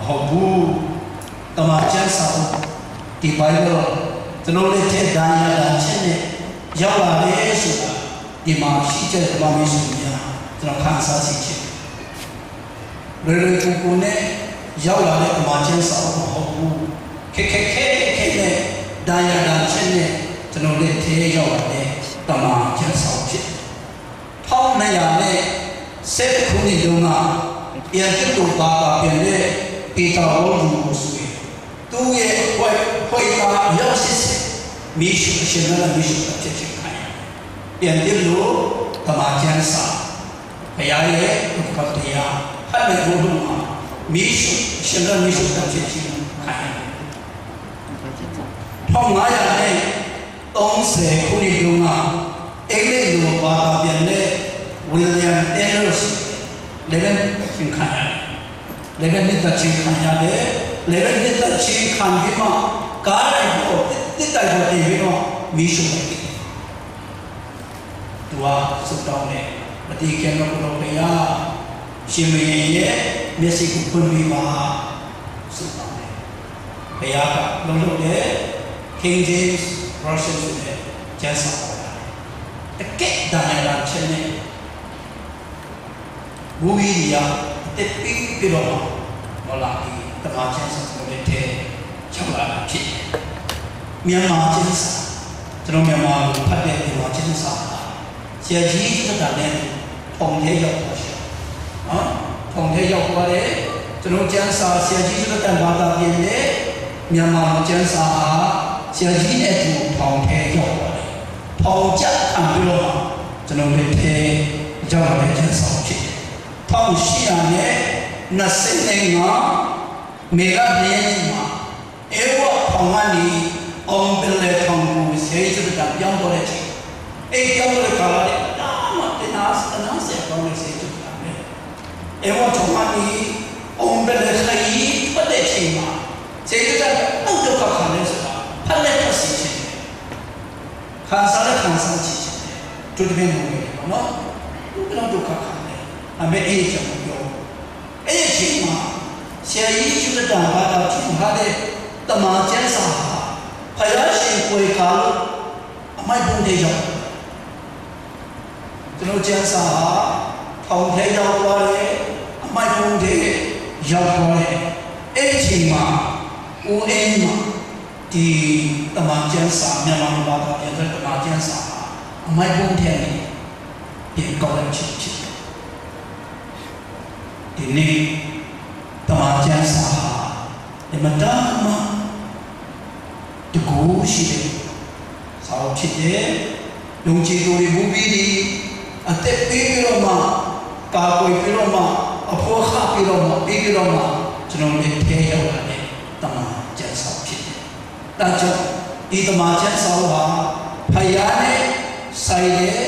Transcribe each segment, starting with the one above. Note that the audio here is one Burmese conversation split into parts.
ဟုတ်ဘူးတမန်ကျမ်းစာဒီဘိုင်ဘယ်ကျွန်တော်လက်ထက်ဒါရတာချင်းနဲ့ရောက်လာတယ်ဆိုတာဒီမှာရှိတဲ့ဓမ္မမင်းစုများကျွန်တော်ခန်းစားစီချင်လွယ်လွယ်ကူကူနဲ့ရောက်လာတဲ့ဓမ္မကျမ်းစာမဟုတ်ဘူးခက်နဲ့ဒါရတာချင်းနဲ့ကျွန်တော်လက်ထဲရောက်လာတဲ့ဓမ္မကျမ်းစာဖြစ်1900နဲ့7ခုနှစ်တုန်းကပြန်တူပါပြန်တဲ့ပေတာဝလူကိုဆိုရင်သူ့ရဲ့ဖွဲ့သားရောက်စစ်မိရှုရှင်နာမိရှုဖြစ်ချင်ခိုင်းပြန်တယ်လို့ဓမ္မကျမ်းစာဘုရားရဲ့ဥပဒေတရားဟဲ့တဲ့ဘုရားမှာမိရှုရှင်နာမိရှုဖြစ်ချင်ခိုင်း1930ခုနှစ်တုန်းကအင်္ဂလိပ်လိုဘာသာပြန်တဲ့ဝီလျံတဲလော့စ်လည်းပြန်ခိုင်းလည်းနှစ်သက်ချင်းခံရတယ်လည်းနှစ်သက်ချင်းခံပြီးမှကားလိုက်တော့တစ်တိုက်တော့တင်ပြီးတော့မီးရှို့လိုက်သူကစုတောင်းတယ်မတိကျတော့ဘုရားရှင်မင်းရဲ့မျက်စိကိုဖွင့်ပြီးမှစုတောင်းတယ်ဘုရားကလုံးလုံးတဲ့ King James Version ဆိုတဲ့ကျမ်းစာပေါ်လာတယ်တကယ်ဒါနဲ့လားချက်နဲ့ဘူမီရီယာတက်ပြီးတော့မလာဘူးတမန်ကျမ်းစာဆိုတဲ့ထဲချုပ်လာတာဖြစ်တယ်မြန်မာကျမ်းစာကျွန်တော်မြန်မာကိုဖတ်တဲ့ဒီမှာကျမ်းစာဆရာကြီးဆိုတာလည်းပုံထဲရောက်သွားတယ်နော်ပုံထဲရောက်သွားတယ်ကျွန်တော်ကျမ်းစာဆရာကြီးဆိုတာဘာသာပြင်တဲ့မြန်မာကျမ်းစာဆရာကြီးနဲ့သူပုံထဲရောက်သွားတယ်ပုံချက်ခံပြီးတော့ကျွန်တော်လည်းထဲရောက်လာတဲ့ကျမ်းစာဖြစ်တယ်1800နဲ့25မေဂနေမှာအေဝဖောင်ကနေအောင်ပလေထောင်ကိုဆေးစတာပြောင်းတော့တဲ့ချိန်အေးပြောင်းတော့ကာလာတဲ့တာမတင်နာစနာစေကောင်းနေစေချတာပဲအေဝထောင်ကနေအောင်ပလေခိုင်ပတ်တဲ့ချိန်မှာဆေးစတာပုတ်တော့ခါနေစတာဖက်လက်ပတ်စီချင်တယ်ခါစားတဲ့ခါစားချင်တယ်တူတပင်းလို့နော်ဘုရားတို့ခါနေအမေအေးချင်ပြောအဲ့ဒီချိန်မှာဆရာကြီးကျူတာဘာသာဖြစ်ထားတဲ့တမန်ကျမ်းစာဖယားရှင်ကိုယ်ကာလို့အမိုက်ပုံတွေရောက်ကျွန်တော်ကျမ်းစာထောင်ထဲရောက်သွားတယ်အမိုက်ပုံတွေရောက်သွားတယ်အဲ့ဒီချိန်မှာဦးအင်းမှာဒီတမန်ကျမ်းစာမြန်မာဘာသာပြန်တဲ့တမန်ကျမ်းစာအမိုက်ပုံတွေပြန်ကောက်ချစ်ဒီနေ့တမန်ကျမ်းစာဒီမှာတမန်တကူရှိတယ်စာအုပ်ဖြစ်တယ်လုံခြုံရေးဘူပြီးဒီအသက်ပေးပြီးတော့မှကာကွယ်ပြီးတော့မှအဖို့ခပြီးတော့မှပြီးပြီးတော့မှကျွန်တော်တို့ထဲရောက်လာတဲ့တမန်ကျမ်းစာဖြစ်တယ်။ဒါကြောင့်ဒီတမန်ကျမ်းစာဟာဖယားနဲ့ဆိုင်တဲ့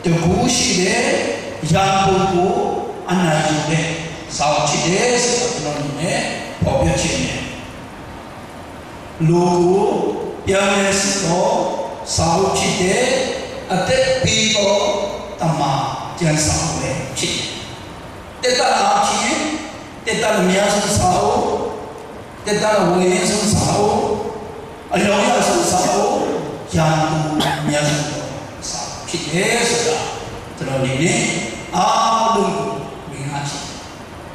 တကူရှိတဲ့ရာပုဂ္ဂိုလ်အနာယူတဲ့စာအုပ်ဖြစ်တယ်ဆိုတော့ကျွန်တော်တို့နဲ့ပေါ်ပြချင်တယ်လူကိုပြောင်းလဲစတော့စာအုပ်ဖြစ်တဲ့အသက်ပြီးတော့တမန်ကျမ်းစာပဲဖြစ်တယ်တက်တာအချင်းတက်တာများစုစာအုပ်တက်တာဝေးစုစာအုပ်အလောင်းရစုစာအုပ်ရာသူများစုစာဖြစ်တယ်ဆိုတာကျွန်တော်ဒီနေ့အားလုံးမြင်အားရှိ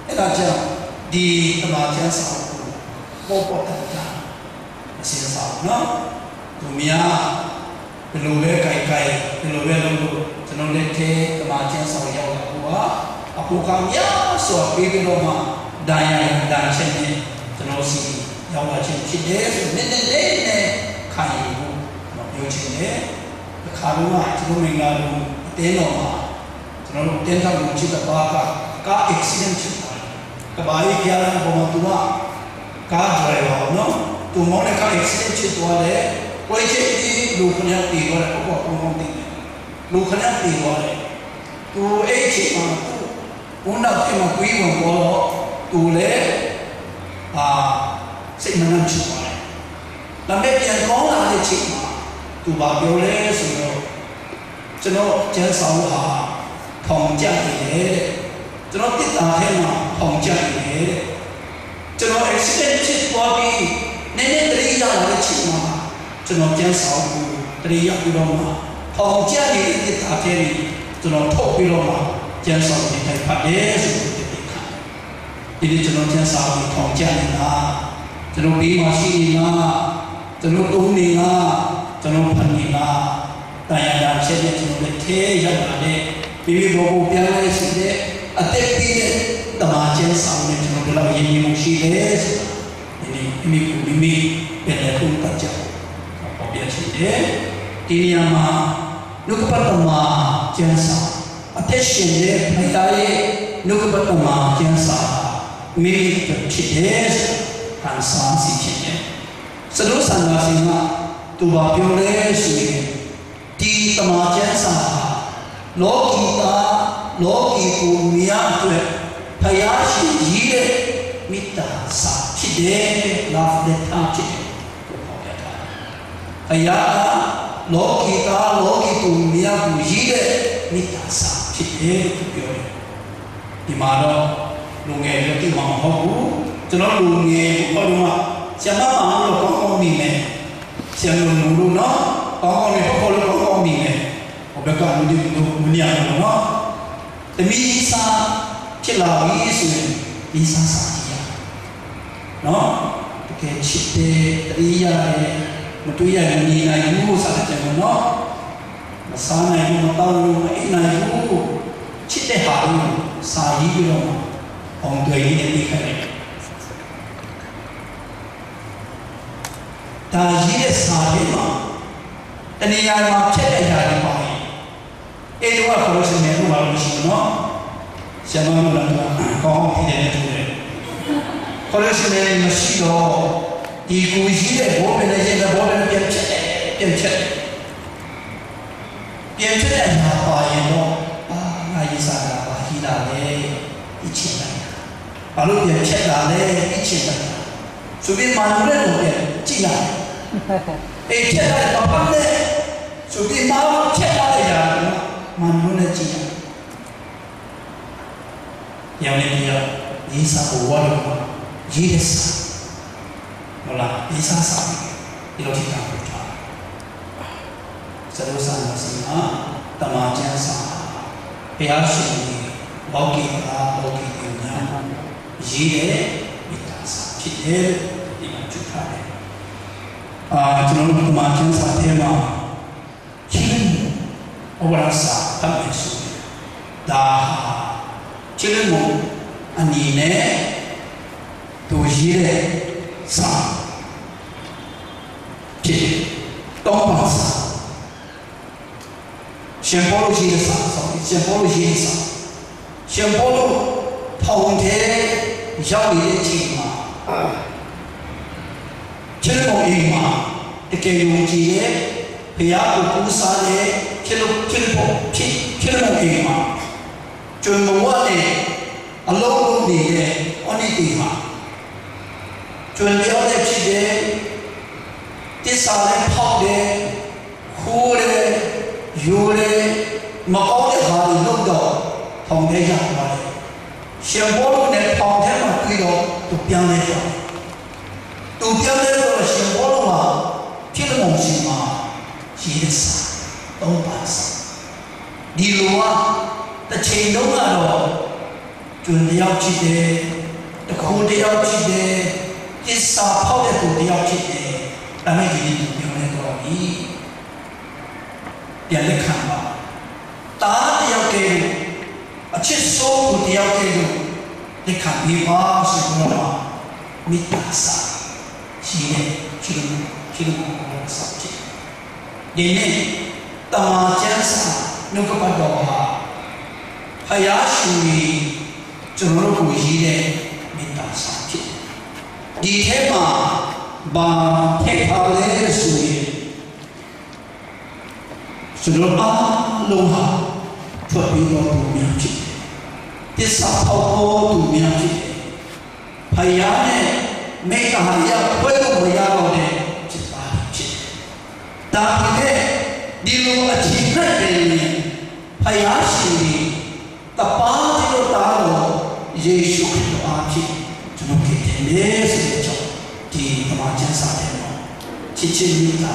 အဲ့ဒါကြောင့်ဒီတမန်ကျမ်းစာကိုပေါ်တာအစီအစဉ်နော်သူများဘယ်လိုလဲကြိုက်ဘယ်လိုပဲလုပ်လို့ကျွန်တော်လက်ထဲတမန်ကျမ်းစာရောက်လာဟိုကအပူကများဆိုပြီးပြီးတော့မှဒိုင်ရန်ဒန်ချင်းနဲ့ကျွန်တော်စီရောက်လာခြင်းဖြစ်တယ်ဆိုနည်းနည်းလေးနဲ့ခံယူဖို့ပြောချင်တယ်အခါတော့ကျွန်တော်မင်္ဂလာလို့အတင်းတော်မှာကျွန်တော်တို့တင်းထောက်လို့ချစ်တဲ့ဘာကကား accident ဖြစ်သွားတယ်ကဘာကြီးကြားတဲ့ပုံမှာသူကကား driver နော်သူမောင်းတဲ့ကား accident ဖြစ်သွားတယ်ကိုယ်ချစ်ပြီးလူခဏတည်သွားတယ်ပေါ့ပုံမှန်တည်တယ်လူခဏတည်သွားတယ်သူအဲ့ချိန်မှာဘုန်းတော်ပြင်မှာကိုယ်ဝင်တော့သူလည်းစိတ်မနှံ့ချသွားတယ်ဒါပေမဲ့ပြန်ကောင်းလာတဲ့ချိန်မှာသူဘာပြောလဲဆိုတော့ကျွန်တော်ကျန်းဆောင်ဟာထောင်ကြတယ်တဲ့ကျွန်တော်တစ်တာထဲမှာထောင်ကြတယ်တဲ့ကျွန်တော် accident ဖြစ်သွားပြီးနည်းနည်းတရိယာလာတဲ့ချိန်မှာကျွန်တော်ကျန်းစာကိုတရိယာပြီးတော့မှထောင်ကျနေတဲ့တာထဲကျွန်တော်ထုတ်ပြီးတော့မှကျန်းစာကိုထိုင်ဖတ်တယ်ဆိုတော့ဒီနေ့ကျွန်တော်ကျန်းစာကိုထောင်ကျနေတာကျွန်တော်ဘေးမှာရှိနေတာကျွန်တော်တုံးနေတာကျွန်တော်ဖန်နေတာတရားရချက်နဲ့ကျွန်တော်လည်းထဲရောက်လာတဲ့ပြီးပြီးဘောကိုပြန်လဲရှိတဲ့အသက်ကြီးတဲ့တမန်ကျန်းစာနဲ့ကျွန်တော်တို့လည်းရင်းနှီးမှုရှိတယ်ဆိုတာဒီနေ့မိပြန်လဲပုံတတ်ကြပေါ့ပြချင်တယ်ဒီနေရာမှာနှုတ်ပတ်တမန်ကျန်းစာအသက်ရှင်တဲ့ဖခင်ရဲ့နှုတ်ပတ်တမန်ကျန်းစာမိဖြစ်တယ်ဟန်ဆန်စီဖြစ်တယ်စလို့ဆန္ဒစီမှာသူဘာပြောလဲဆိုရင်ဒီတမန်ကျမ်းစာလောကီကိုမြတ်အတွက်ဖယားရှိကြီးတဲ့မေတ္တာစာဖြစ်တယ် love letter ဖြစ်တယ်ဟောပြတာဖယားလောကီကိုမြတ်ကိုကြီးတဲ့မေတ္တာစာဖြစ်တယ်လို့ပြောတယ်ဒီမှာတော့လူငယ်တွေတိမမဟုတ်ဘူးကျွန်တော်လူငယ်ဘောတော့ဆရာမအောင်လို့ကောင်းနေတယ်ဆရာလူလို့နော်ကောင်းနေဘောလို့ကောင်းနေတယ်ဟောဘက်ကလူတွေမညံ့ဘူးနော်တမီးစာဖြစ်လာပြီဆိုရင်ဒီစာကြီးရနော်တကယ်ချစ်တဲ့တရားရဲ့မတွေ့ရနေနိုင်ဘူးစာတဲ့ကျွန်တော်နော်မစားနိုင်ဘူးမတောင်းဘူးမအိမ်နိုင်ဘူးချစ်တဲ့ဟာကိုစာကြီးပြီးတော့အောင်တွေ့ရတဲ့ဒီခိုင်ဒါကြီးရဲ့စာတွေမှာတဏှာမှာဖြစ်တဲ့ຢာတွေပါအဲ့တော့ခေါ်ရှင်နေလို့မလို့ရှိဘူးနော်ဆရာမတို့လည်းကောင်းဖြစ်တယ်တူတယ်ခေါ်ရှင်နေမရှိတော့ဒီကိုရှိတဲ့ဘောပဲလည်းဘောပဲပြန်ချက်တဲ့ညာပါရင်တော့ငါရေးစားတာပါကြီးလာလေအချင်းတိုင်းဘာလို့ပြန်ချက်လာလဲအချင်းတိုင်းဆိုပြီးမှန်လို့လည်းပြန်ကြည့်လိုက်အဲ့ချက်တဲ့ပပနဲ့ဆိုပြီးမှချက်လာတဲ့ညာမှန်လို့လည်းကြည့်လိုက်ရောင်နေရရေးစားဖို့ဝါလို့ရေးရစားဟုတ်လားရေးစားစားဒီလိုဖြစ်တာပေါ့စရုပ်စာနဲ့စီမှာတမန်ကျမ်းစာဘုရားရှင်လောကီကညာရေးတဲ့မိသားစုဖြစ်တယ်ဒီမှာจุดထားတယ်ကျွန်တော်တို့တမန်ကျမ်းစာထဲမှာချင်းဩဝါဒစာဖတ်မယ်ဆိုဒါချင်းမို့အနေနဲ့သူရေးတဲ့စာဖြစ်တော့ပါစာရှင်ဘောလို့ရှိတဲ့စာရှင်ဘောလို့ရှိတဲ့စာရှင်ဘောလို့ထောင်တဲ့ရောက်နေတဲ့အချိန်မှာကျင်းတော်အိမ်မှာတကယ်ယုံကြည်ရဲ့ဘုရားကိုပူဇော်တဲ့ဖြစ်လို့အိမ်မှာကျွမ်းမဝနဲ့အလုံးလုံးနေတဲ့အော်ဒီတီမှာကျွမ်းပြောတဲ့ဖြစ်တဲ့တစ္ဆာနဲ့ဖောက်တဲ့ခိုးတဲ့ယူရဲမကောင်းတဲ့ဟာတွေလုပ်တော့ထောင်ထဲရောက်သွားတယ်ရှင်ဘောလုံးနဲ့ထောင်ထဲမှာပြီးတော့သူပြန်လဲတော့ရှင်ဘောလုံးမှာဖြစ်တဲ့ပုံစံမှာရေးတဲ့စာသုံးပါစာဒီလိုကတစ်ချိန်လုံးကတော့ကျွန်းတယောက်ဖြစ်တယ်တခုတယောက်ဖြစ်တယ်တစ္ဆာဖောက်တဲ့သူတယောက်ဖြစ်တယ်ဒါနဲ့ဒီလိုပြောနေတော့ပြီပြန်လက်ခံပါတားတယောက်ကလေးအချစ်ဆိုးကိုတယောက်ကလေးလက်ခံပြီးပါဆိုတော့မိသားစာရှိနေချစ်လို့စာချစ်ဒီနေ့တမန်ကျမ်းစာနှုတ်ကပတ်တော်ဟာဖယားရှင်ကျွန်တော်တို့ကိုရေးတဲ့မိသားစာဖြစ်ဒီထဲမှာဘာထည့်ထားလဲဆိုရင်ကျွန်တော်အားလုံးဟာထွက်ပြီးတော့သူများဖြစ်တယ်တစ္ဆာဖောက်ဖို့သူများဖြစ်တယ်ဖယားနဲ့မိဂဟာရဘွဲလို့မရတော့တဲ့ဖြစ်ပါဖြစ်တယ်ဒါပေမဲ့ဒီလိုအချိန်နဲ့တည်းဖယားရှင်တပါးတို့တားတော့ယေရှုခရစ်အားဖြင့်ကျွန်တော်ဖြစ်တယ် နေဆိုတဲ့ကြောင့်ဒီတမန်ကျမ်းစာထဲမှာချစ်ချင်းမြတ်တာ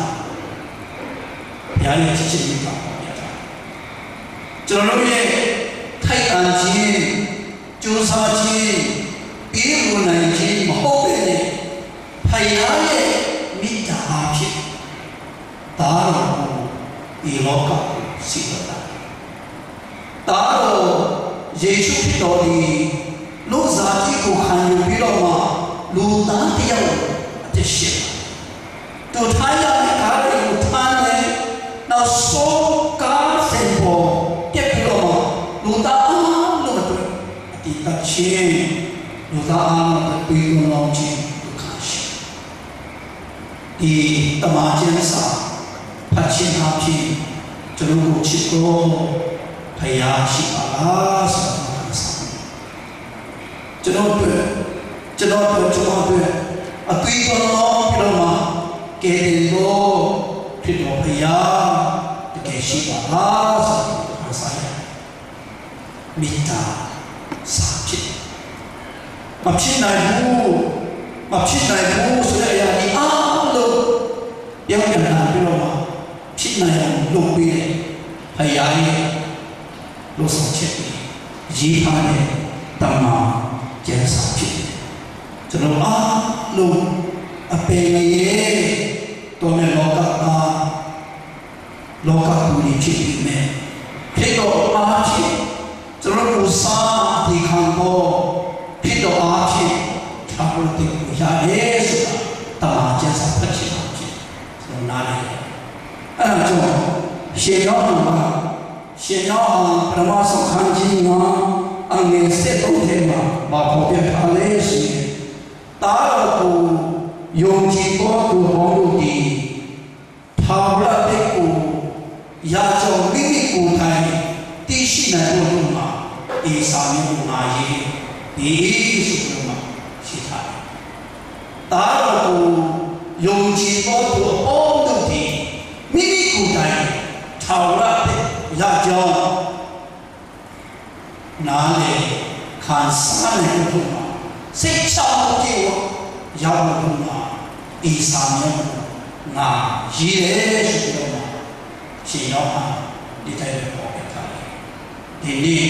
ဘုရားရဲ့ချစ်ချင်းမြတ်တာပေါ်ပြတာကျွန်တော်တို့ရဲ့ထိုက်တန်ခြင်းကြိုးစားခြင်းပြီးလို့နိုင်ခြင်းမဟုတ်ဘဲနဲ့ဘုရားရဲ့မြတ်တာအဖြစ်ဒါတော့ဒီလောကကိုစီးတာဒါတော့ယေရှုခရစ်တော်ဒီလူစားကြီးကိုခံယူပြီးတော့မှလူသားတယောက်အသက်ရှင်သူထိုင်ရတဲ့ကားတွေကိုထမ်းတယ်နောက်ဆုံးကားစင်ပေါ်တက်ပြီးတော့မှလူသားအားလုံးအတွက်အတိတ်ချင်းလူသားအားလုံးအတွက်ပြီးတော့ချင်းဒုက္ခရှိဒီတမန်ကျမ်းစာဖတ်ခြင်းအဖြစ်ကျွန်တော်တို့ချစ်ကိုဖယားရှိပါလားဆိုတာကျွန်တော်တို့အသွေးတော်ပြီးတော့မှကဲတယ်လို့ဖြစ်တော်ဖယားတကယ်ရှိပါလားဆိုတာဆိုင်မိတာစာဖြစ်မဖြစ်နိုင်ဘူးဆိုတဲ့အရာဒီအားလုံးပြောင်းပြန်လာပြီးတော့မှဖြစ်နိုင်အောင်လုပ်ပေးတယ်ဖယားရဲ့လို့ဆောင်ချက်ရေးထားတဲ့တမန်ကျမ်းစာဖြစ်တယ်ကျွန်တော်အားလုံးအပေရဲ့တော်တဲ့လောကကူကြီးဖြစ်ပြီးမယ်ဖြစ်တော့အားဖြင့်ကျွန်တော်တို့စားဒီခံတော့ဖြစ်တော့အားဖြင့်သာဝတိကိုရတယ်ဆိုတာတမန်ကျမ်းစာဖတ်ချင်တာဖြစ်ကျွန်တော်နားလည်အဲ့ဒါကြောင့်ရှင်ယောဟန်ပထမဆုံးခန်းကြီးမှာအငယ်7ထဲမှာပေါ်ပြထားလေရှိတာကိုယုံကြည်သောသူပေါင်းတို့သည်ထာဝရတဲ့ကိုရာကြောင့်မိမိကိုယ်တိုင်တည်ရှိနိုင်ဖို့မှာဒီစာမျိုးမှာရေးဒီဆိုလို့မှာရှိထားတယ်။တာကိုယုံကြည်သောသူပေါင်းတို့သည်မိမိကိုယ်တိုင်ထာဝရတဲ့ရာကြောင့်နားလေခံစားနိုင်ဖို့မှာစိတ်ချမှုကိုရောက်လို့မှာဒီစာမျိုးငါရေးတယ်ဆိုတော့ရှင်တော်ဟာဒီတိုင်းပဲပေါ်ပြထားတယ်ဒီနေ့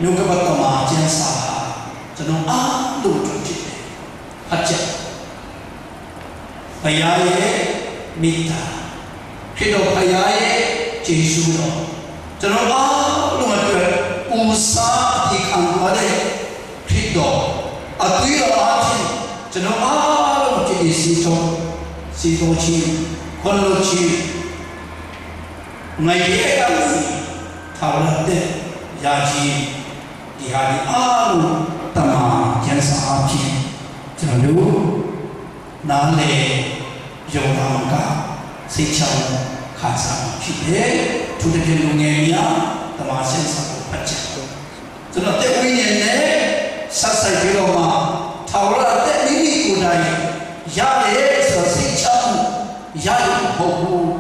နှုတ်ကပတ်တော်မှာကျမ်းစာဟာကျွန်တော်အားလို့ကြည့်တယ်ဖတ်ချက်ဘုရားရဲ့မေတ္တာဖြစ်တော့ဘုရားရဲ့ကျေးဇူးတော်ကျွန်တော်အားလုံးအတွက်ပူစားဒီခံရတဲ့ဖြစ်တော့အသွေးတော်အားဖြင့်ကျွန်တော်အားလုံးကြည်စီတော်ချင်းခွန်လို့ချင်းငါရဲ့အမှုထာဝရတဲ့ယာကြီးဒီဟာဒီအားလုံးတမန်ကျမ်းစာအားဖြင့်ကျွန်တော်တို့နားလေယုံတော်ကစိတ်ချခံစားဖြစ်တယ်သူတကယ်လူငယ်များတမန်ကျမ်းစာကိုဖတ်ချက်ကျွန်တော်တဲ့ဝိညာဉ်နဲ့ဆက်ဆိုင်ပြီးတော့မှထာဝရတဲ့မိမိကိုယ်တိုင်ရတယ်ဆိုစိတ်ချမှုရရဖို့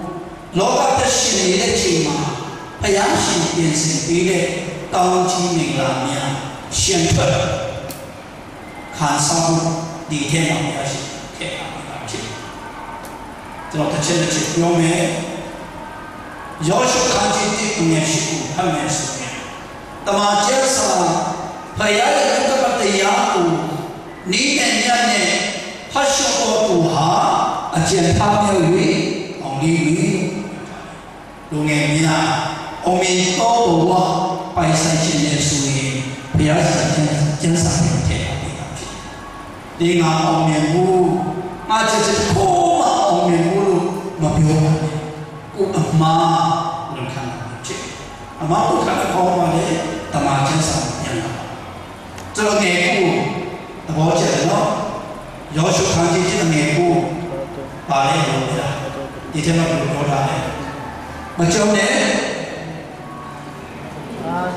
လောကသက်ရှင်နေတဲ့ချိန်မှာဘုရားရှင်ပြင်ဆင်ပေးတဲ့တောင်းကြီးမင်္ဂလာများရှင်ထွက်ခံစားမှုဒီထဲမှာဘုရားရှင်ထည့်ထားတာဖြစ်ကျွန်တော်တစ်ချက်ပြောမယ်ယောရှုခန်းကြီးတိကိုငယ်ရှိကိုဖတ်မယ်ဆိုရင်တမန်ကျမ်းစာဘုရားရဲ့ဥပဒေတရားကိုနိမ့်နဲ့ညနဲ့ဖတ်ရှုတော်သူဟာအကျဉ်းထားမြောက်၍အောင်လေးလူငယ်များအောင်မြင်တော်ဘဝပိုင်ဆိုင်ခြင်းနဲ့ဆိုရင်ဘုရားရှင်ကျမ်းစာကိုထည့်ထားပေးတာဖြစ်ဒီငါအောင်မြင်ဖို့ငါချက်ကိုမအောင်မြင်ဖို့လို့မပြောပါနဲ့ကိုအမှားလုပ်ခံတာဖြစ်အမှားလုပ်ခံတော့ပါလေတမန်ကျမ်းစာပြန်လာကျွန်တော်ငယ်ကိုသဘောကျတယ်နော်ယောရှုခန်းကြီးတဲ့ငယ်ကိုပါလေလို့ပြောတာဒီထဲမှာပြောထားတယ်မကြုံနဲ့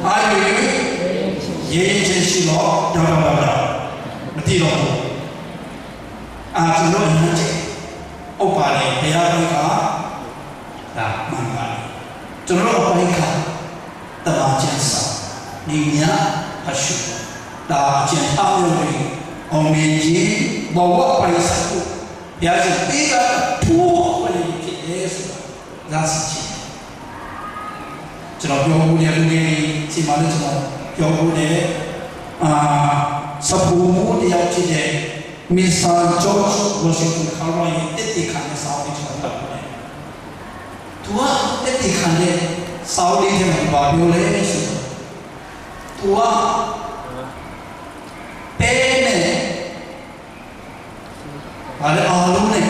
အာရုံရေးချင်းရှိတော့တော့မတိတော့ဘူးကျွန်တော်အရင်ကဥပ္ပါလေဘုရားတော်ကဒါမှန်ပါကျွန်တော်ဘိုင်းခါတမန်ကျမ်းစာဒီညအရှုဒါအကျဉ်းထားလို့ အောင်မြင်ခြင်းဘဝပိုင်ဆိုင်မှုဘုရားရှင်ပေးတာထိုးခွင့်ဖြစ်တယ်ဆိုတာနားစီခြင်းကျွန်တော်ပြောမှုတဲ့လူတွေဒီမှာလည်းကျွန်တော်ပြောမှုတဲ့စပူမှုတရားဖြစ်တဲ့မစ္စတာဂျော့ချ်ဝါရှင်တန်ခါရိုင်တက်တီခံတဲ့စာအုပ်ကျွန်တော်ဖတ်တယ်သူကတက်တီခံတဲ့စာအုပ်လေးထဲမှာပြောလဲဆိုတော့သူကပဲနဲ့ဘာလဲအာလုံးနဲ့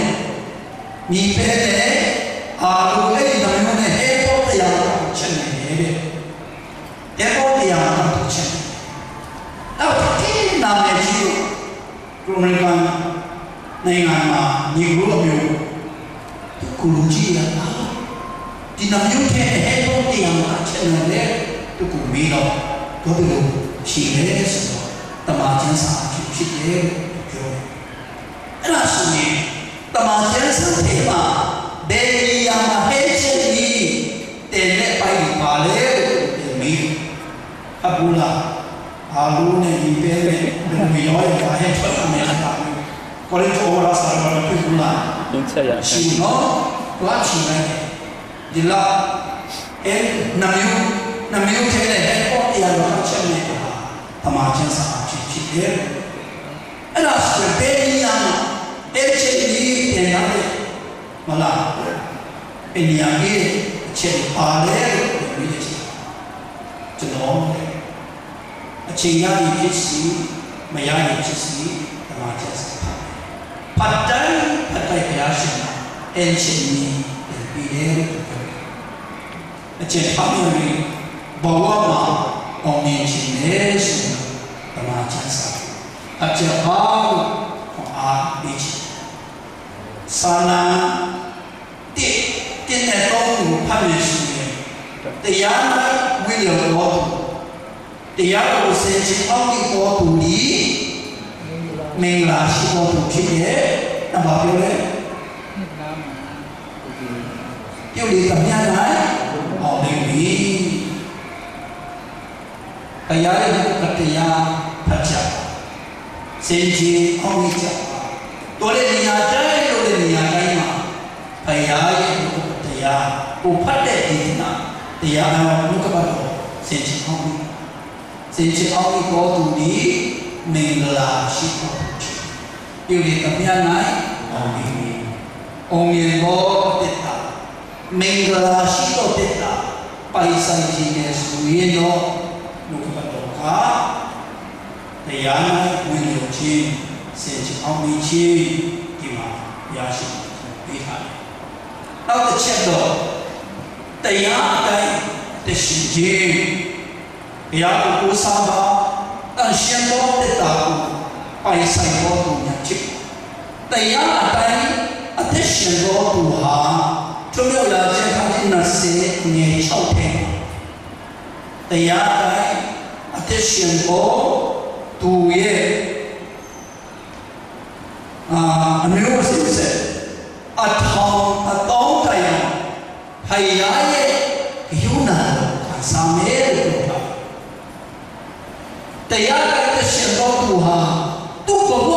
မြေပဲနဲ့အာလုံးအဲ့ဒီတိုင်းနဲ့ဟဲပေါ်တရားကိုချက်နေတယ်တဲ့ဟဲပေါ်တရားကိုချက်နောက်ဒီနာမည်ကြီးကိုရိုမန်ကန်နိုင်ငံမှာညီကိုအမျိုးကိုလူကြီးရတာဒီနာမျိုးတဲ့ဟဲပေါ်တရားကိုချက်နေတယ်သူကမီးတော့ဘယ်လိုရှိလဲဆိုတော့တမန်ကျမ်းစာဖြစ်တယ်ပြောအဲ့ဒါဆိုရင်တမန်ကျမ်းစာထဲမှာဒေလီယာမှာဟဲချက်ကြီးတဲ့နဲ့ပိုက်ပါလေမီးအဘူလာအာလူနဲ့ဒီပဲနဲ့ဒီရောရပါဟဲထွက်နေတယ်ကောရိတိုဝါစာရမပြူလာဒုချရရှိနော်တွားချင်တယ်ဒီလာအဲနမျိုးထဲနဲ့ဟဲပေါ်တရားတော်ချက်နေတာတမန်ကျမ်းစာဖြစ်တယ်အဲ့ဒါဆိုပေနီယာအဲ့ချက်ကြီးတင်ရတယ်မလားပေနီယာကြီးချက်ပါလေလို့ပြောတယ်ကျွန်တော်အချိန်ရည်ဖြစ်စီမရည်ဖြစ်စီတမန်ကျမ်းစာဖတ်တိုင်းဘုရားရှင်အဲ့ချက်ကြီးပြီးတယ်လို့ပြောတယ်အချက်ဖတ်လို့ဘဝမှာအောင်မြင်ခြင်းနဲ့ဆိုတမန်ကျမ်းစာအကျအောင်အားပေးခြင်းစာနာတဲ့တဲ့တော့ကိုဖတ်ရရှိတယ်တရားဝိလျောတော်တရားကိုစင်ချင်းအောင်ဒီပေါ်သူဒီမင်္ဂလာရှိပေါ်သူဖြစ်တယ်အဘာပြောလဲပြုတ်လေးကမြတ်နိုင်အောင်နေပြီတရားရဲ့တရားဖတ်ကြစင်ကြီးအောင်ကြတော်တဲ့နေရာတိုင်းလို့တဲ့နေရာတိုင်းမှာဘုရားရဲ့တရားကိုဖတ်တဲ့ဒီနာတရားတော်ဘုကပတ်တော်စင်ကြီးအောင်ပေါ်သူဒီမင်္ဂလာရှိဖို့ပြုလေကပြနိုင်အောင်ဒီအောင်မြင်ဖို့တက်တာမင်္ဂလာရှိဖို့တက်တာပိုင်ဆိုင်ခြင်းနဲ့ဆိုရင်တော့လူကတော်ကတရားနဲ့ဝင်လို့ချင်းစင်ချအောင်ပြီးချင်းဒီမှာရရှိပေးထားတယ်။နောက်တစ်ချက်တော့တရားအတိုင်းတရှိခြင်းတရားကိုစားပါအရှင်တော်တက်တာကိုပိုင်ဆိုင်တော်သူများချစ်တရားအတိုင်းအသက်ရှင်တော်သူဟာသူတို့လာခြင်းခါင်းနဲ့စေငယ်၆ထဲတရားတိုင်းအသက်ရှင်တော်သူရဲ့အမျိုးအစဉ်ဆက်အထောင်အတောင်းတိုင်ဖယားရဲ့ယူနာခံစားမဲလို့ပြောတာတရားတိုင်းအသက်ရှင်တော်သူဟာသူ့ဘဝ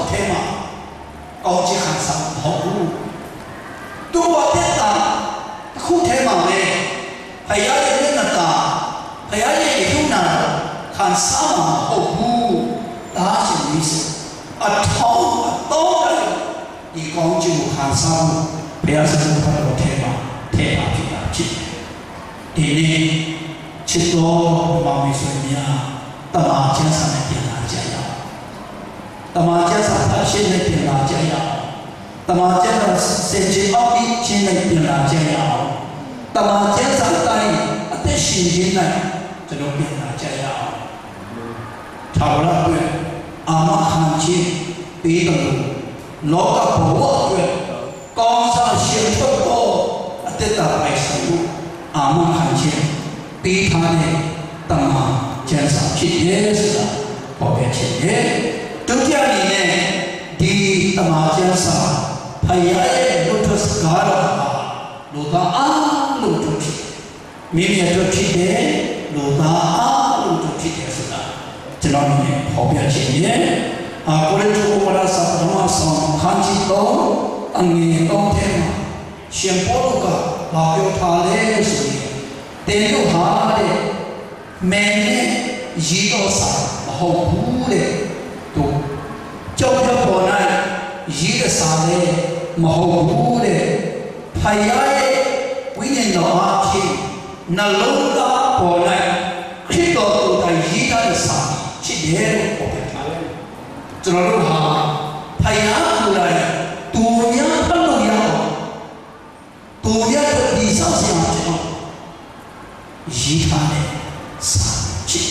ထဲမှာကောင်းချီးခံစားမဟုတ်ဘူးသူ့ဘဝတက်တာအခုထဲမှာပဲဖယားရဲ့မျက်နှာတာဖယားရဲ့ယူနာခံစားမဟုတ်ဘူးဒါဆိုရင်အထောင်အတောင်းတိုင်ဒီကောင်းချီးကိုခံစားမှုဘုရားစကားတော်ထဲမှာထဲပါဖြစ်တာဖြစ်တယ်ဒီနေ့ချစ်တော်မောင်မေဆွေများတမန်ကျမ်းစာနဲ့ပြန်လာကြရအောင်တမန်ကျမ်းစာဖတ်ရှင်းနဲ့ပြန်လာကြရအောင်တမန်ကျမ်းစာစင်ကြယ်အောင်ပြီးချင်းနဲ့ပြန်လာကြရအောင်တမန်ကျမ်းစာတိုင်းအသက်ရှင်ခြင်းနဲ့ကျွန်တော်ပြန်လာကြရအောင်ထာဝရအတွက်အာမခံခြင်းပေးတယ်လောကဘဝအတွက်ကောင်းစားရှင်ထုတ်ဖို့အသက်တာပိုင်ဆိုင်မှုအာမခံခြင်းပေးထားတဲ့တမန်ကျမ်းစာဖြစ်ရဲ့ဆိုတာပေါ်ပြခြင်းရဲ့ဒုတိယအနေနဲ့ဒီတမန်ကျမ်းစာဖယားရဲ့လူထုစကားတော်လူသားအားလုံးတို့ဖြစ်မိမိတို့ဖြစ်တဲ့လူသားအားလုံးတို့ဖြစ်တဲ့ဆိုတာကျွန်တော်အနေနဲ့ပေါ်ပြခြင်းရဲ့ ကိုရချိုဝရစာဓမ္မဆောင်ခန်းကြီးတော့အငယ်တော့ထဲမှာရှင်ပေါလုကဘာပြောထားလဲဆိုရင်တင်တို့ဟာတဲ့မင်းနဲ့ရည်တော်စာမဟုတ်ဘူးတဲ့သူကြောက်ကြောက်ပေါ်၌ရည်ရစာနဲ့မဟုတ်ဘူးတဲ့ဖယားရဲ့ဝိညာဉ်တော်အဖြစ်နှလုံးသားပေါ်၌ခရစ်တော်ကိုယ်တိုင်ရည်ထားတဲ့စာဖြစ်တယ်လို့ပြောထားတယ်ကျွန်တော်တို့ဟာဖယားကိုယ်တိုင်သူများဖတ်လို့ရအောင်သူများတို့ဒီဆောက်ဆရာကျွန်တော်ရည်ထားတဲ့စာဖြစ်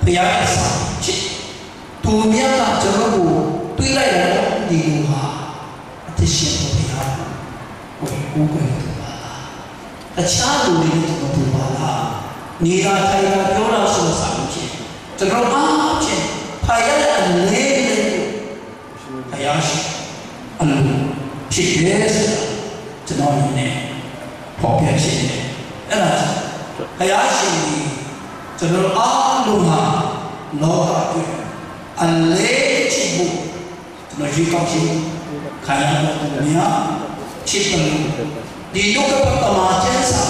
ဖယားရဲ့စာဖြစ်သူများကကျွန်တော်ကိုတွေးလိုက်တော့ဒီလိုဟာအသက်ရှင်ဖို့ဖယားကိုကိုယ်ကိုပါအခြားလူတွေနဲ့ကျွန်တော်ပါလားနေတာထိုင်တာပြောတာဆိုစာဖြစ်ကျွန်တော်အားဖြင့်ဖယားရဲ့အလေးလေးဖယားရှိအလိုဖြစ်တယ်ဆိုတာကျွန်တော်အနေနဲ့ပေါ်ပြဖြစ်တယ်အဲ့ဒါဘုရားရှင်ကြီးကျွန်တော်အားလုံးဟာလောကအတွက်အလေးချစ်ဖို့ကျွန်တော်ရေကောက်ချင်ခံရတဲ့များချစ်တယ်ဒီဒုက္ခပတ္တမကျမ်းစာ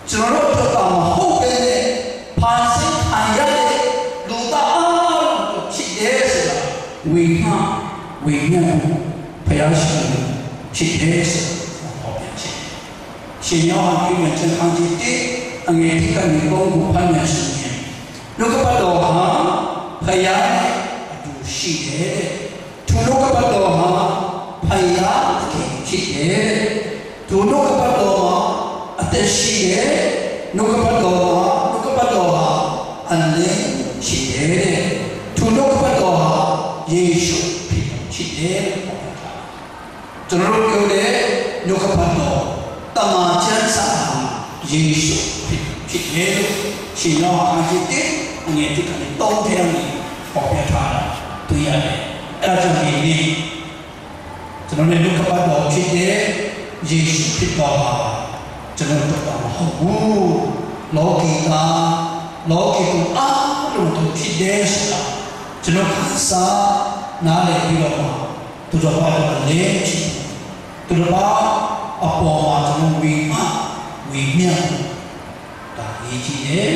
ကျွန်တော်တို့တော့မဟုတ်ပဲနဲ့ဖန်ဆင်းခံရတဲ့လူသားအားလုံးချစ်တယ်ဆိုတာဝိညာဉ်ဘုရားရှင်ချစ်တယ်ဆိုတာပေါ်ပြချင်ရှင်ယောဟန်ပြုတဲ့အခန်းကြီး1အငယ်1ကနေ3ကိုဖတ်မယ်ဆိုရင်လူကပတ်တော်ဟာဖယားနဲ့အတူရှိတယ်တဲ့သူလူကပတ်တော်ဟာဖယားကိုချစ်တယ်သူလူကပတ်တော်ဟာအသက်ရှိတယ်လူကပတ်တော်ဟာအလင်းရှိတယ်သူလူကပတ်တော်ဟာယေရှုချစ်တယ်ကျွန်တော်တို့ပြောတဲ့နှုတ်ကပတ်တော်တမန်ကျမ်းစာယေရှုဖြစ်တယ်ရှင်ယောဟန်အခန်းကြီး1အငယ်1ကနေ3ထဲမှာပေါ်ပြထားတာတွေ့ရတယ်အဲ့ဒါကြောင့်ဒီနေ့ကျွန်တော်တို့နှုတ်ကပတ်တော်ဖြစ်တဲ့ယေရှုဖြစ်တော်ဟာကျွန်တော်တို့တော့မဟုတ်ဘူးလောကီကိုအားလုံးတို့ဖြစ်တယ်ဆိုတာကျွန်တော်ခန်းစားနားလည်ပြီးတော့သူတော်ဘာလို့လဲသူတော်ဘာအပေါ်မှာကျွန်တော်ဝီမြတ်ဒါရေးကြည့်တယ်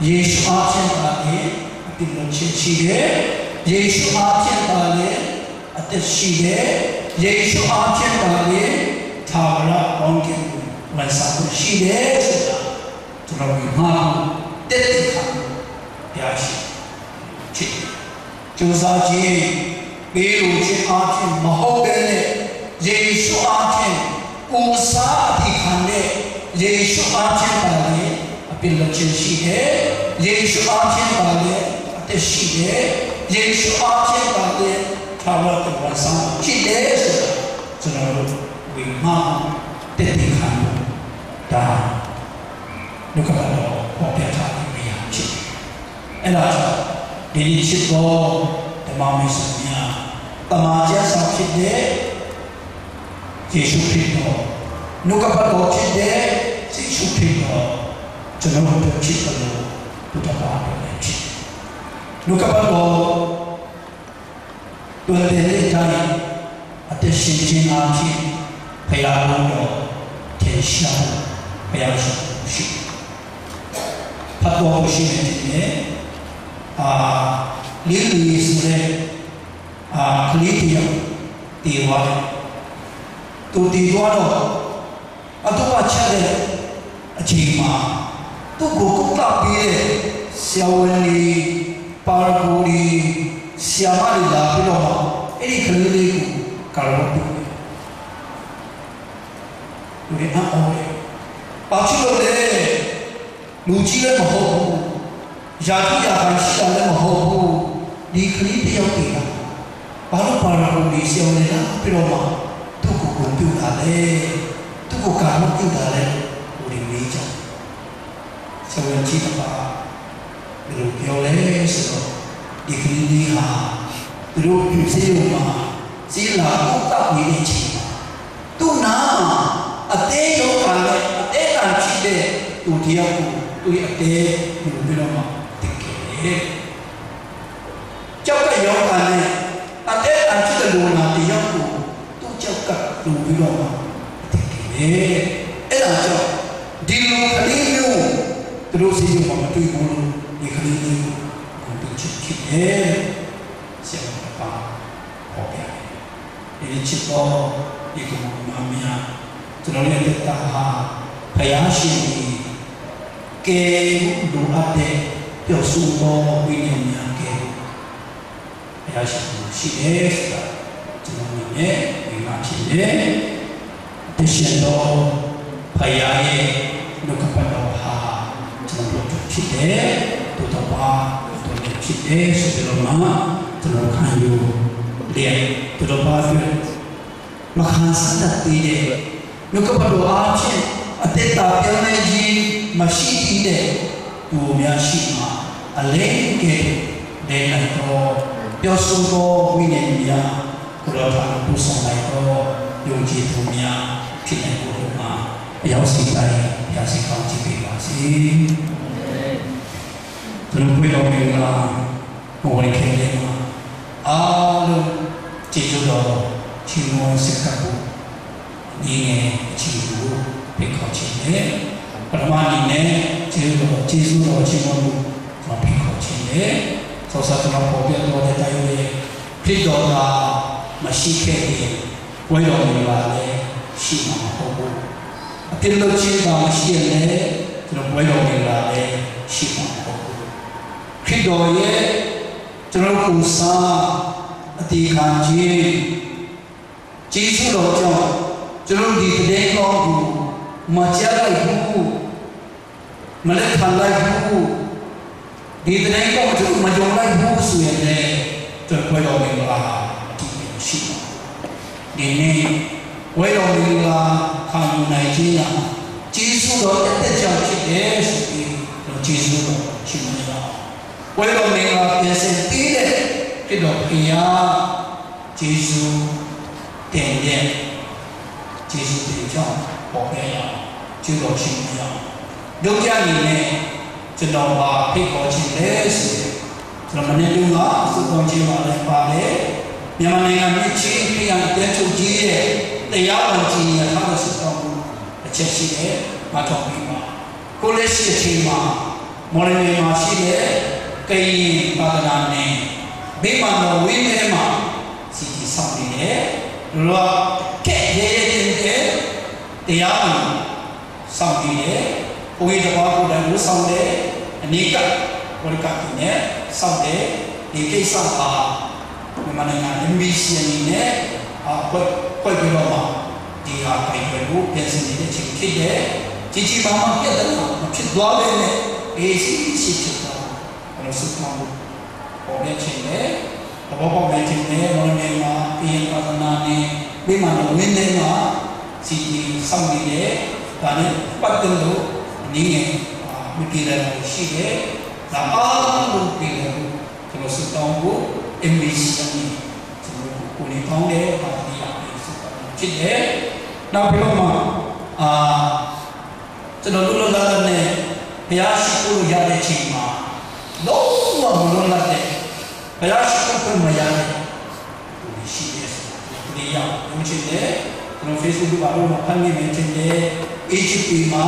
ယေရှုအားဖြင့်ပါလေအပြစ်လို့ချစ်ရှိတယ်ယေရှုအားဖြင့်ပါလေအသက်ရှိတယ်ယေရှုအားဖြင့်ပါလေသာဝရကောင်းကင်ကိုဝန်ဆောင်ရှိတယ်ဆိုတာကျွန်တော်ဝီမှာတက်တဲ့ခါဘုရားရှိချစ်ကျိုးစားခြင်းပေးလို့ခြင်းအားဖြင့်မဟုတ်တဲ့ယေရှုအားဖြင့်ကိုယ်စားအဖြစ်ခံတဲ့ယေရှုအားဖြင့်ပါလေအပြစ်လွတ်ခြင်းရှိတယ်ယေရှုအားဖြင့်ပါလေအသက်ရှိတယ်ယေရှုအားဖြင့်ပါလေသာဝတ္တဝါဆောင်ရှိတယ်ဆိုတာကျွန်တော်တို့ဝိမာတက်တဲ့ခံဒါဒုက္ခတော့ပေါ်ပြထားပြီးမရဖြစ်အဲ့ဒါဒီချစ်တော်ဓမ္မမစ္စများတမန်ကျမ်းစာဖြစ်တဲ့ယေရှုခရစ်တော်နှုတ်ကပတ်တော်ဖြစ်တဲ့ယေရှုခရစ်တော်ကျွန်တော်တို့ချစ်တယ်လို့ဘုရားကပြောတယ်နှုတ်ကပတ်တော်တွေ့တဲ့အတိုင်းအသက်ရှင်ခြင်းအဖြစ်ဖယားတော်ထင်ရှားဖယားရှိဖတ်တော်ရှိနေတယ်လေးလေးဆိုတဲ့ကလေးတယောက်တည်သွားတယ်သူတည်သွားတော့အတူပါချက်တဲ့အချိန်မှာသူ့ကိုကုသပေးတဲ့ဆရာဝန်ကြီးပါရဂူကြီးဆရာမတွေလာပြီးတော့အဲ့ဒီကလေးလေးကိုကာရောပြုတယ်လူတွေအားအောင်တယ်ပါချလို့လေလူကြီးလည်းမဟုတ်ဘူးယာတိယာခံရှိတာလည်းမဟုတ်ဘူးဒီကလေးတယောက်တည်တာဘာလို့ပါရဂူကြီးဆရာဝန်ကြီးလာပြီးတော့သူ့ကိုပြုတာလေသူ့ကိုကာရောပြုတာလေလူတွေမေးကြဆရာဝန်ကြီးကပါဘယ်လိုပြောလဲဆိုတော့ဒီကလေးလေးဟာသူတို့ပြုစေလို့မှာစီလာကိုတောက်နေတဲ့အချိန်မှာသူ့နာမှာအသေးရောခံတဲ့အသေးခံရှိတဲ့သူတယောက်ကိုသူ့ရဲ့အသေးဘယ်လိုပြောမှတကယ်ကြောက်ကရောခံတဲ့ ပြီးတော့အတိတ်ကြီးအဲ့ဒါကြောင့်ဒီလိုကလေးမျိုးသူတို့စီစဉ်မှာမတွေ့ဘူးလို့ဒီကလေးမျိုးကိုသူချစ်ဖြစ်တယ်ဆရာကပါဟောပြတယ်ဒီချစ်တော့ဒီကမမမြာကျွန်တော်ရဲ့တက်တာဟာဘုရားရှင်ကြီးကဲလူအပ်တဲ့ပျော်စုသောဝိညာဉ်များကဲဘုရားရှင်ရှိတယ်ဆိုတာကျွန်တော်ရဲ့ဒီမှာဖြစ်တယ်တရှင်တော်ဘုရားရဲ့နှုတ်ကပတ်တော်ဟာကျွန်တော်တို့ဖြစ်တယ်တို့တော့ပါတို့ဖြစ်တယ်ဆိုပြီးတော့မှကျွန်တော်ခံယူတယ်တို့တော့ပါဆိုမခံစားတတ်တဲ့နှုတ်ကပတ်တော်အားဖြင့်အသက်တာပြောင်းလဲခြင်းမရှိတဲ့သူများရှိမှာအလဲကဲတဲ့နိုင်တော့ပျော်ဆိုးသောဝိညာဉ်များကိုယ်တော်ဘာလို့ပူဆောင်လိုက်တော့ယုံကြည်သူများဖြစ်နေဖို့မှာအရောက်စီတိုင်းရရှိကောင်းချီးပေးပါစေ။ကျွန်တော်ဘယ်တော့မှဘဝနဲ့ခင်လေမှာအားလုံးကြည်တော်ချီးမွမ်းစကားကိုဒီငယ်ချီးဖို့ဖိတ်ခေါ်ခြင်းနဲ့ပထမနေ့နဲ့ကျေးဇူးတော်ချီးမွမ်းခြင်းကိုဖိတ်ခေါ်ခြင်းနဲ့သောစာကျွန်တော်ပေါ်ပြတော်တဲ့တိုင်းရဲ့ဖြစ်တော်ကမရှိခဲ့တဲ့ဝိရောင်လာလေရှိမှာမဟုတ်ဘူးအပြစ်လို့ချင်းတာမရှိရလေကျွန်တော်ဝိရောင်လာလေရှိမှာမဟုတ်ဘူးဖြစ်တော်ရဲ့ကျွန်တော်ကိုယ်စားအတိခံခြင်းကျေးဇူးတော်ကြောင့်ကျွန်တော်ဒီတဲ့ကောင်းကိုမကြားလိုက်ဘူးမလက်ခံလိုက်ဘူးဒီတဲ့ကောင်းကိုမကြုံလိုက်ဘူးဆိုရင်လည်းကျွန်တော်ဝိရောင်လာဒီရှိမှာဒီနေ့ဝိရောင်လာခံယူနိုင်ခြင်းရကျေးဇူးတော်တဲ့ကြောင့်ဖြစ်တယ်ဆိုပြီးတော့ကျေးဇူးတော်ရှိနေတော့ဝိရောင်လာပြင်ဆင်ပြီးတဲ့ဖြစ်တော့ဘုရားကျေးဇူးတင်တဲ့ကျေးဇူးတင်ကြောင့်ပေါ်ခဲ့ရကျေးဇူးတော်ရှိနေရဒုက္ခရည်နဲ့ကျွန်တော်ပါဖိတ်ခေါ်ခြင်းလဲဆိုကျွန်တော်မနေ့ကသုတော်ခြင်းပါလဲပါလေမြန်မာနိုင်ငံမြစ်ချင်းပြည်အောင်တဲချုပ်ကြီးရဲ့တရားဝင်ကြီးရထားတဲ့သုတော်ကိုအချက်ရှိတယ်မတော်ပြီးပါကိုလက်ရှိအချိန်မှာမော်လမြိုင်မှာရှိတဲ့ကရင်ပါဒနာနဲ့ဘေးမှာတော့ဝင်းထဲမှာစီတီဆောင်နေတယ်လောကဲရဲရဲချင်းတဲ့တရားဝင်ဆောင်နေတယ်ဘုရားတော်ကိုယ်တိုင်လို့ဆောင်တယ်အနိကဝရကတိနဲ့ဆောင်တယ်ဒီကိစ္စဟာမြန်မာနိုင်ငံ MBC အနေနဲ့ခွဲပြီးတော့မှဒီဟာပိုင်ကိုပြင်ဆင်နေတဲ့ချိန်ဖြစ်တယ်ကြီးကြီးမားမားပြတ်တယ်မဖြစ်သွားပဲနဲ့အေးစီစီဖြစ်သွားဘယ်လိုစုပေါင်းလို့ပေါ်တဲ့ချိန်နဲ့ဘောပေါက်တဲ့ချိန်နဲ့မော်လမြိုင်မှာပြည်ပါဒနာနဲ့မိမတော်ဝင်းထဲမှာစီတီဆောင်နေတယ်ဒါနဲ့ပတ်သက်လို့နည်းနဲ့မပြေလည်လို့ရှိတယ်ဒါအားလုံးပြေလည်လို့ကျွန်တော်စုပေါင်းဖို့ MBC နဲ့ကျွန်တော်ကိုယ်ပေါင်းတဲ့ပါတီအရေးစုပေါင်းဖြစ်တယ်နောက်ပြီးတော့မှကျွန်တော်လူလာတဲ့ဘုရားရှိခိုးရတဲ့ချိန်မှာလုံးဝမလွန်လပ်တဲ့ဘုရားရှိခိုးခွင့်မရတဲ့ရှိတယ်ဒီရောက်ဝင်ချင်တယ်ကျွန်တော် Facebook မှာတော့ဖန်နေနေချင်တယ် HP မှာ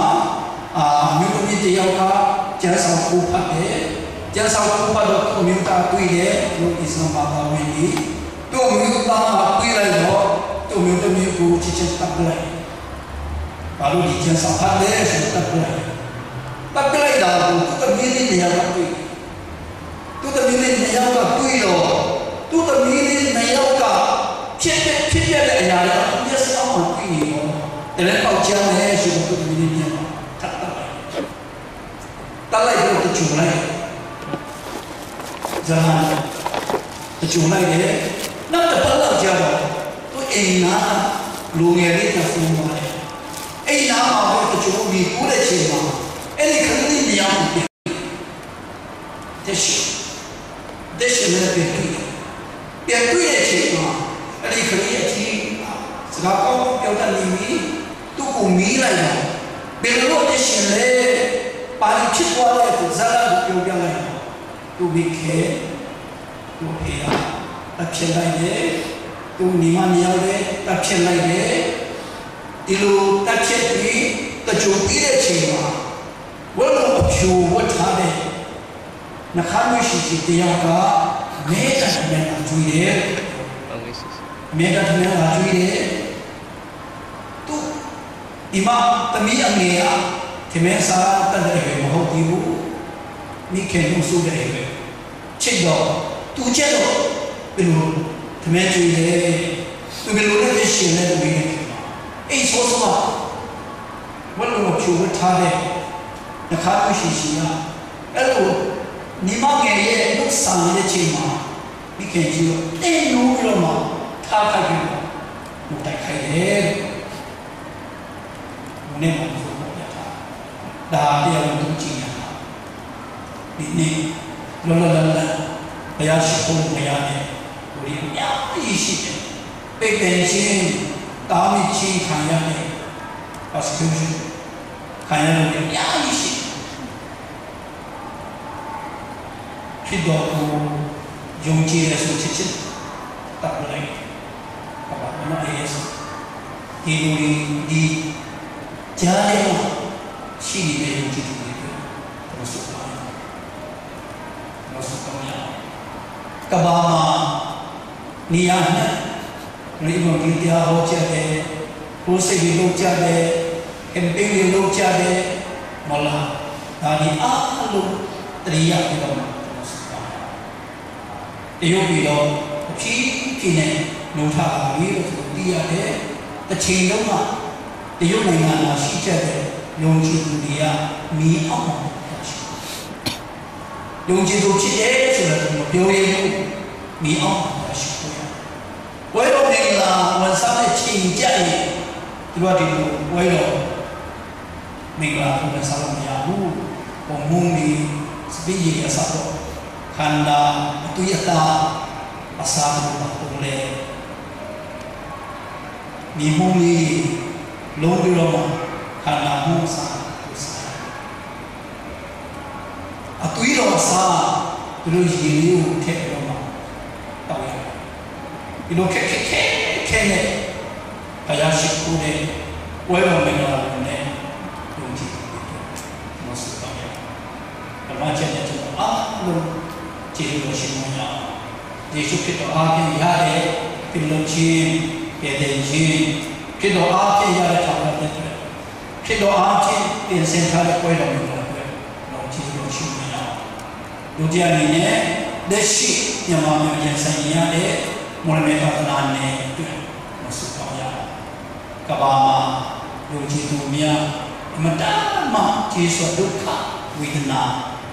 မြို့သမီးတယောက်ကကျန်းဆောင်ဖို့ဖတ်တယ်ကျန်းဆောင်ဖို့ဖတ်တော့ကွန်ပျူတာတွေ့တယ်လို့အစ္စလာမ်ဘာသာဝင်ကြီးတို့မြို့သားမှာတွေ့လိုက်တော့တို့မြို့သမီးကိုချစ်ချစ်တပ်လိုက်ဘာလို့ဒီကျန်းဆောင်ဖတ်လဲဆိုတပ်လိုက်တာကိုသူသမီးလေးနေရာမှာတွေ့သူသမီးလေးနေရာမှာတွေ့တော့သူသမီးလေးနေရာကဖြစ်တဲ့အရာတွေမျက်စိအောက်မှာတွေ့နေတော့တလည်းပေါက်ချမ်းလဲဆိုတော့သူသမီးလေးနေရာမှာထပ်တက်လိုက်တော့တချို့လိုက်ဇာတချို့လိုက်တယ်နောက်တစ်ပတ်လောက်ကြာတော့သူအိမ်နာလူငယ်လေးကဖုန်းသွားတယ်အိမ်နာမှာတော့တချို့ဒီကိုတဲ့ချိန်မှာအဲ့ဒီခရီးနေရာမှာတက်ရှိနေတယ်ပြန်တွေ့တဲ့ချိန်မှာအဲ့ဒီခရီးအကြီးစကားကောင်းပြောတတ်နေပြီသူ့ကိုမီးလိုက်တော့ဘယ်လိုတက်ရှိလဲပါဠိဖြစ်သွားတဲ့ဇာတ်ကိုပြောပြလိုက်တော့သူဘိခဲသူဖေးအဖြစ်လိုက်တယ်သူညီမမြောက်တယ်အဖြစ်လိုက်တယ် ဒီလိုတက်ချက်ပြီးတချို့ပြီးတဲ့အချိန်မှာဝတ်လို့အဖြူဝတ်ထားတဲ့နှခမ်းမရှိစီတရားကမဲတတ်တဲ့နာကျွေးတယ်မဲတတ်တဲ့နာကျွေးတယ်သူဒီမှာတမီးအငယ်ကဒီမဲစားတတ်တဲ့မဟုတ်ဘူးမိခင်မှုစုတဲ့ပဲချစ်တော့သူချက်တော့ဘယ်လိုဒီမဲကျွေးတယ်သူဘယ်လိုလဲရှင်လဲသူပြီးအဲ့ဆိုတော့ဝတ်လို့ဖြူဝတ်ထားတဲ့နှခမ်းမရှိစီကအဲ့လိုညီမငယ်ရဲ့လှုပ်ဆောင်တဲ့ချိန်မှာမိခင်ကြီးကတင်းလို့ပြီးတော့မှထားခိုက်ပြီးတော့တိုက်ခိုက်တယ်မနေ့ကဆိုတော့ပြတာဒါတရားဝင်ကြည့်ရတာဒီနေ့လောလောလတ်ဘုရားရှိခိုးဘုရားနဲ့ကိုရီအများကြီးရှိတယ်ပိတ်ပင်ခြင်းတာမီချင်းခံရတဲ့ persecution ခံရတဲ့အများကြီးရှိဖြစ်တော့ယုံကြည်ရဆိုချစ်ချစ်တပ်လိုက်ဘာမှမအေးစဒီလိုဒီကြားရရှိနေတဲ့ယုံကြည်တွေတော့ဆိုပါတော့ဆိုတော့ကဘာမှာနေရာနဲ့ဒီလိုဒီတရားဟောချက်တယ်ကိုယ်စိတ်လုံးကြတယ်ကံပေးလုံးကြတယ်မလားဒါဒီအားလုံးတရားပြောမှာတရုတ်ပြည်တော့အဖြစ်ဖြစ်နေလုံထားပါပြီလို့သိရတယ်။တစ်ချိန်လုံးကတရုတ်နိုင်ငံမှာရှိတဲ့ယုံကြည်သူတွေကမီးအောင်မှာရှိတယ်။ယုံကြည်သူဖြစ်တယ်ဆိုတော့မပြောရင်မီးအောင်မှာရှိတယ်။ဝဲတော်နေလာဝန်စားတဲ့ချိန်ကြရင်ဒီလိုဒီလိုဝဲတော်မင်္ဂလာကိုစားလို့မရဘူး။ဘုံမုန်းဒီစပင်းကြီးအစားတော့ခန္ဓာအတူရတာအစားလို့ပုံလေဒီမုံလေးလုံးပြီးတော့ခန္ဓာမှုစားလို့စားအတူရတော့စားဒီလိုရည်လေးကိုထည့်ပြီးတော့တောက်ရတယ်ဒီလိုခဲနဲ့ဘုရားရှိခိုးတဲ့ဝဲတော်မင်္ဂလာနဲ့ယုံကြည်မဆုတောင်းရဓမ္မကျင့်တဲ့အားလုံးကျေးဇူးတော်ရှင်များယေရှုခရစ်တော်အားဖြင့်ရတဲ့ပြုလုပ်ခြင်းရတဲ့ခြင်းဖြစ်တော်အားဖြင့်ရတဲ့ထောက်ပံ့တဲ့ဖြစ်တော်အားဖြင့်ပြင်ဆင်ထားတဲ့ပွဲတော်မျိုးတွေတော့ကျေးဇူးတော်ရှင်များလူကြအနေနဲ့လက်ရှိမြန်မာမျိုးရင်ဆိုင်ရတဲ့မော်လမြိုင်သာသနာနဲ့တွေ့မဆုတောင်းရကဘာမှာလူကြည်သူများအမတမှကျေးဇူးဒုက္ခဝေဒနာ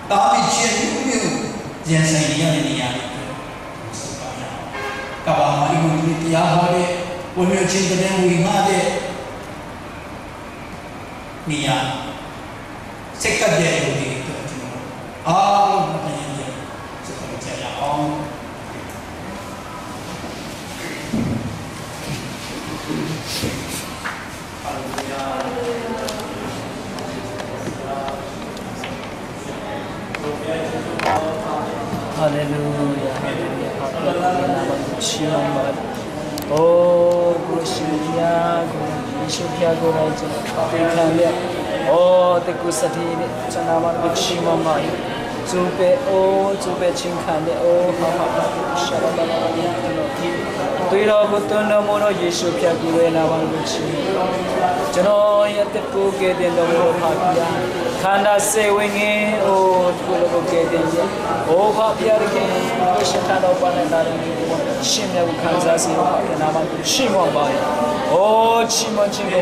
တာမီခြင်းမျိုးရင်ဆိုင်ရတဲ့နေရာတွေဆိုပါရအောင်ကဘာမှာဒီလိုတရားဟောတဲ့ဝိညာဉ်ချင်းတဲ့ဝိမာတဲ့နေရာစက်ကတဲ့လူတွေတော့ကျွန်တော်အားလုံးမတင်ရစက်ကကြရအောင်ဟာလေလုယာ Hallelujah, hallelujah. Shalom. Oh, Gurushiya, Gurushiya, Gurushiya. Oh, the Gusati, Chanama, Guchimama. Zupe, oh, Zupe Chinkane, oh, Shalom. Tuiro Butuno Mono Yeshua Gurena Guchi. Jano Yatapu get in the world. Kanda say winging, oh, Guru get in. Oh, Papia again, Shitano Banana, Shimya Kansas, and I'm Shimon by. Oh, Chimon Chingo,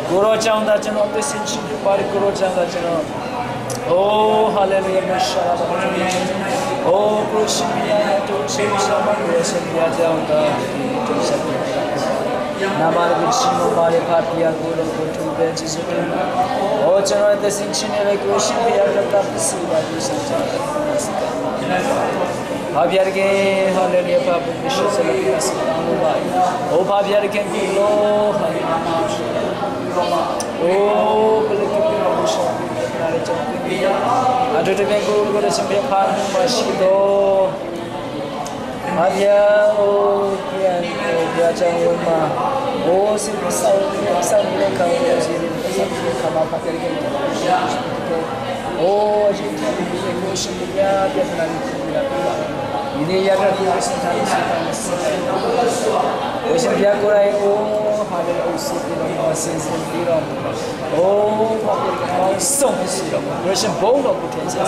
Guru Chanda Jano, the Sinchi, Guru Chanda Jano. Oh, hallelujah, oh, Grushimia, to Shimsama, Grushimia, down the Namar Vishimo Mari Papia, Guru, to benches again. Oh, General, the Sinchina, Grushimia, the Sea, Pabiarge, hallelujah, Papa, Bishop, oh, Pabiarge, oh, I don't think go to some part, Mashito. Maria, oh, 家我嘛，我是上面看我是看嘛拍点给你，我今天我是不要别那里去了，你的要不要我是他是，我是不要过来我还得我是的我是的哦，我送不起了，我是不了不天下，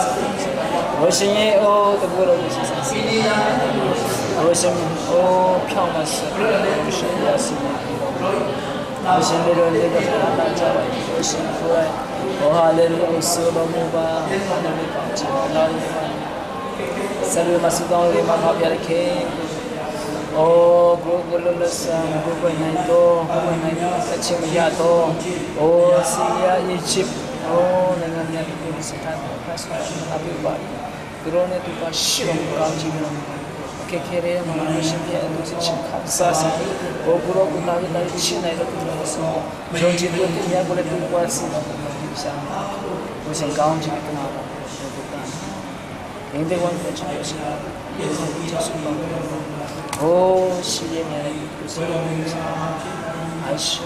我是也哦的不了不天下。我是票嘛是，我是也是我是那个大家，我是过来，我还来我是了木吧，那里搞起来了嘛，三月嘛是当里嘛好别的开，我了上，我那多，在前面也多，是也一起，那个那是他是那边吧，그런 애들과 실험과 지금 개개를 말하는 신비한 것이 지금 감싸서 거꾸로 나기 날 치나이로 들어서 정치도 그냥 그래 두고 왔으면 무슨 가운지 있구나 인대원 같이 것이 오 시계면 무슨 아이씨